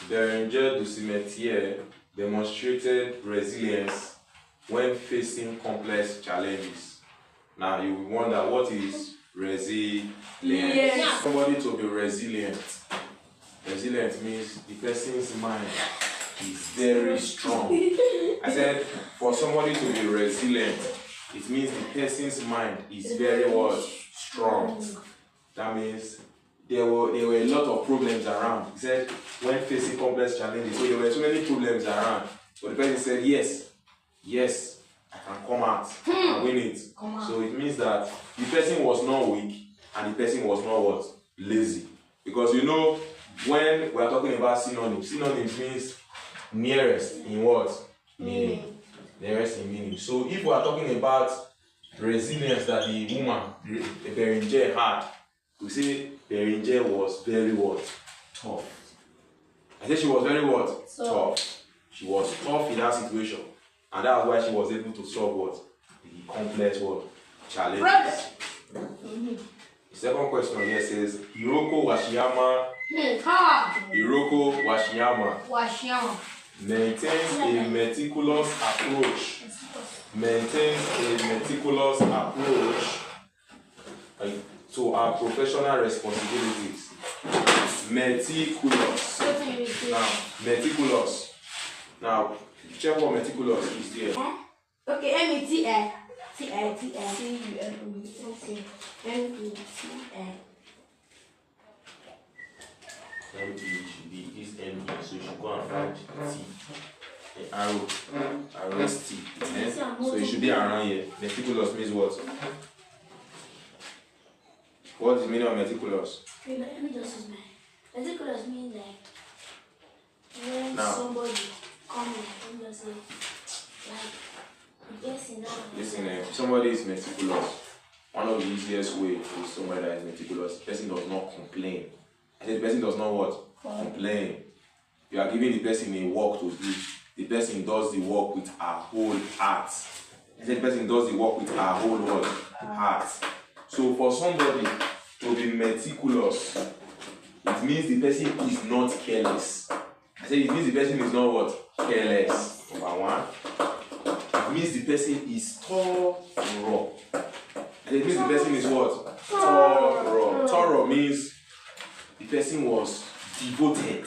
Beringer du Cimetière demonstrated resilience when facing complex challenges. Now you wonder, what is resilience? Yes. Somebody to be resilient. Resilient means the person's mind is very strong. I said for somebody to be resilient, it means the person's mind is very what? Strong. That means there were a lot of problems around. He said when facing complex challenges, so there were so many problems around. But the person said, yes, I can come out and win it. So it means that the person was not weak and the person was not what? Lazy. Because you know, when we are talking about synonyms means nearest in what? Meaning. Nearest in meaning. So if we are talking about resilience that the woman, the Beringer had, we say Beringer was very what? Tough. I said she was very what? Tough. She was tough in that situation. And that's why she was able to solve what? The complex what? Challenges. The second question here says, Hiroko Washiyama maintains a meticulous approach. To our professional responsibilities. Meticulous. Now, check what meticulous is there. Okay, M-E-T-I. C-U-L-O. Okay. M-E-T-I. M-E should be this M-E, so you should go and find T. An arrow. Arrow T. So it should be around here. Meticulous means what? What is the meaning of meticulous? Okay, let me just use mine. Meticulous means like when somebody comes and just say, listen, if somebody is meticulous, one of the easiest ways is somebody that is meticulous. The person does not complain. I said the person does not what? Complain. You are giving the person a work to do. The person does the work with her whole heart. I said the person does the work with her whole what? Heart. So for somebody to be meticulous, it means the person is not careless. I said it means the person is not what? Careless. Number one. It means the person is thorough. And it means the person is what? Thorough. Thorough means the person was devoted.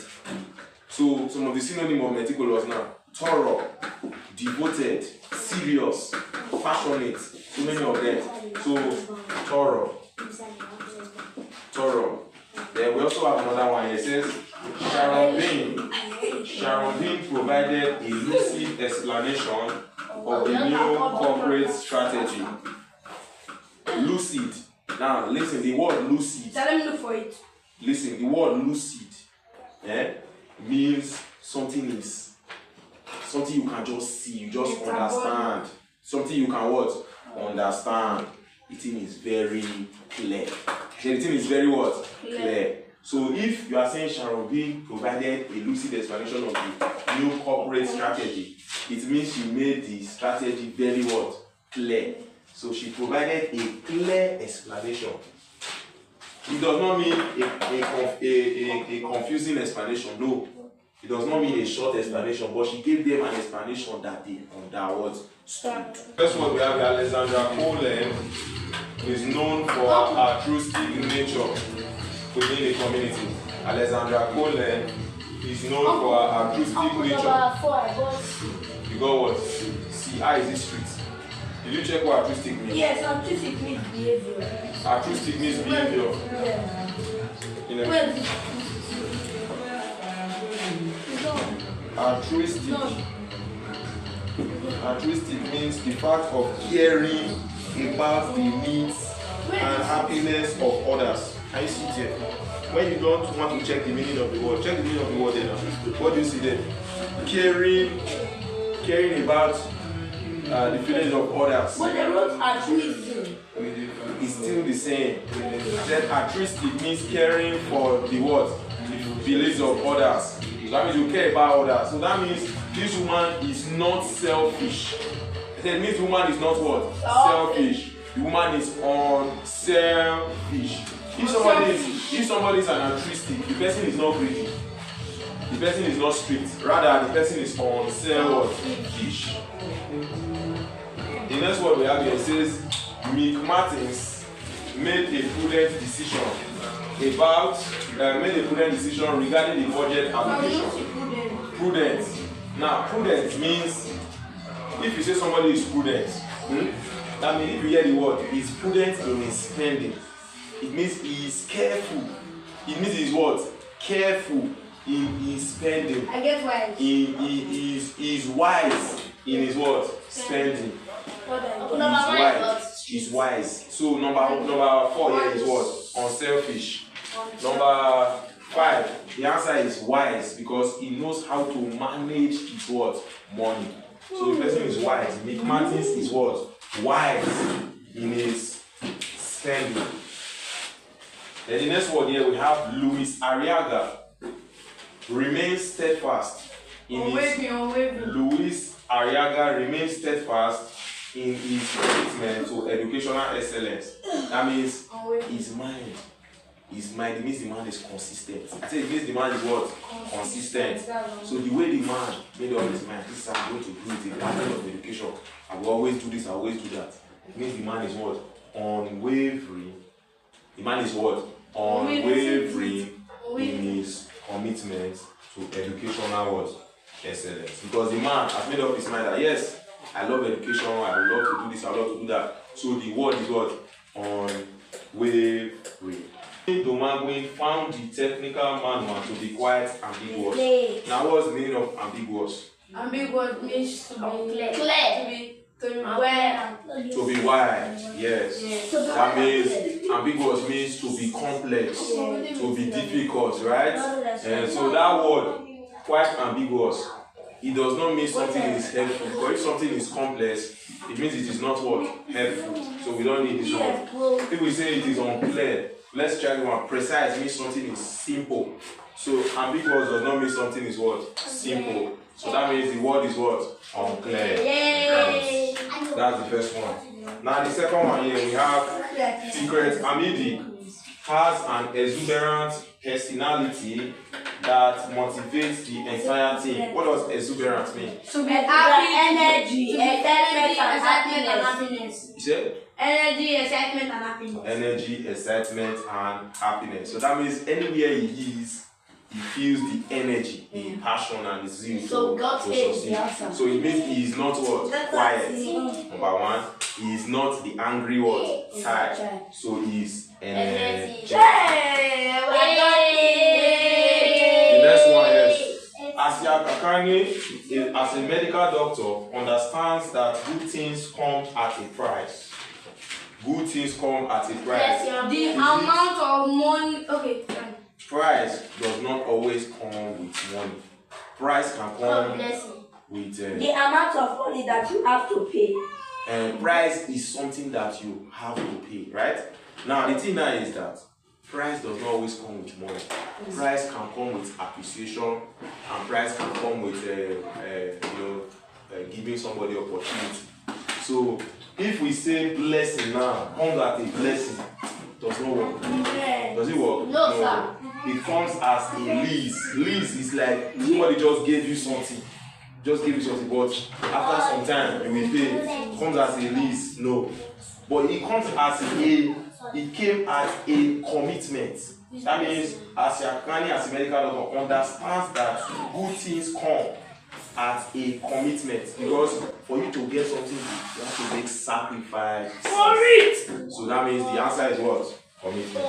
So some of the synonyms of meticulous now: thorough, devoted, serious, passionate. So many of them. So thorough. Then we also have another one. It says Sharon Bean provided a lucid explanation of the new corporate strategy. Lucid. Now listen, the word lucid. Let me look for it. Listen, the word lucid means something you can just see, you just understand. Something you can what? Understand. The thing is very clear. The thing is very what? Clear. So if you are saying Sharon B provided a lucid explanation of the new corporate strategy, it means she made the strategy very what? Clear. So she provided a clear explanation. It does not mean a confusing explanation. No. It does not mean a short explanation, but she gave them an explanation that they understood. First one, we have Alexandra Coleman, who is known for her altruistic nature within the community. Alexandra Coleman is known for her altruistic nature. You got what? See, I is this street. Did you check what altruistic means? Yes, altruistic means behavior. Altruistic means behavior. Yeah. Altruistic means the fact of caring about the needs and happiness of others. Can you see it here? When you don't want to check the meaning of the word, check the meaning of the word there now. What do you see there? Caring about the feelings of others. But the word altruism is still the same. Then altruistic means caring for the what? The feelings of others. So that means you care about others. So that means this woman is not selfish. It means woman is not what? Selfish. The woman is unselfish. If somebody is an altruistic, the person is not greedy. The person is not strict. Rather, the person is unselfish. The next word we have here says, Mick Martins made a prudent decision regarding the budget allocation. Prudent. Now, prudent means if you say somebody is prudent, that means if you hear the word, he's prudent in his spending. It means he is careful. It means he's what? Careful in his spending. I get wise. He is wise in his what? Spending. He's wise. So number 4 here is what? Unselfish. Number 5, the answer is wise because he knows how to manage his what? Money. So the person is wise. Mick Martins is what? Wise in his spending. Then the next word here we have Luis Arriaga remains steadfast in his Luis Arriaga remains steadfast in his commitment to educational excellence. That means his mind. It means the man is consistent. I say it means the man is what? Consistent. So the way the man made up his mind, this is how I'm going to do it in the matter of education. I will always do this, I will always do that. It means the man is what? Unwavering. The man is what? Unwavering in his commitment to educational what? Excellence. Because the man has made up his mind that yes, I love education, I would love to do this, I would love to do that. So the word is what? Unwavering. Domagui found the technical manual to be quite ambiguous. Now, what's the meaning of ambiguous? Ambiguous means to be clear. To be wide, yes. That means ambiguous means to be complex, to be difficult, right? And so that word, quite ambiguous, it does not mean something is helpful. Because if something is complex, it means it is not what? Helpful. So we don't need this word. If we say it is unclear, let's try one. Precise means something is simple. So ambiguous does not mean something is what? Simple. So that means the word is what? Unclear. Yes. That's the first one. Now the second one here we have Secret Amidi has an exuberant personality that motivates the entire team. What does exuberant mean? To be happy, energy, excitement, and happiness. You said? Energy, excitement, and happiness. Energy, excitement, and happiness. So that means anywhere he is, he feels the energy, the passion, and the zeal to succeed. So it means he is not what? Quiet. Number 1, he is not the angry what? Type. So he is energetic. The next one is Asia Kakani, as a medical doctor, understands that good things come at a price. Good things come at a price. The amount of money. Okay. Price does not always come with money. Price can come with the amount of money that you have to pay. And price is something that you have to pay, right? Now the thing now is that price does not always come with money. Price can come with appreciation, and price can come with giving somebody opportunity. So if we say blessing now comes at a blessing, does not work. Does it work? No, sir. It comes as a lease. Lease is like somebody just gave you something. But after some time you will pay. It comes as a lease. No. But it comes as it came as a commitment. That means as a medical doctor understands that good things come as a commitment. Because for you to get something, you have to make sacrifice. For it! So that means the answer is what? Commitment.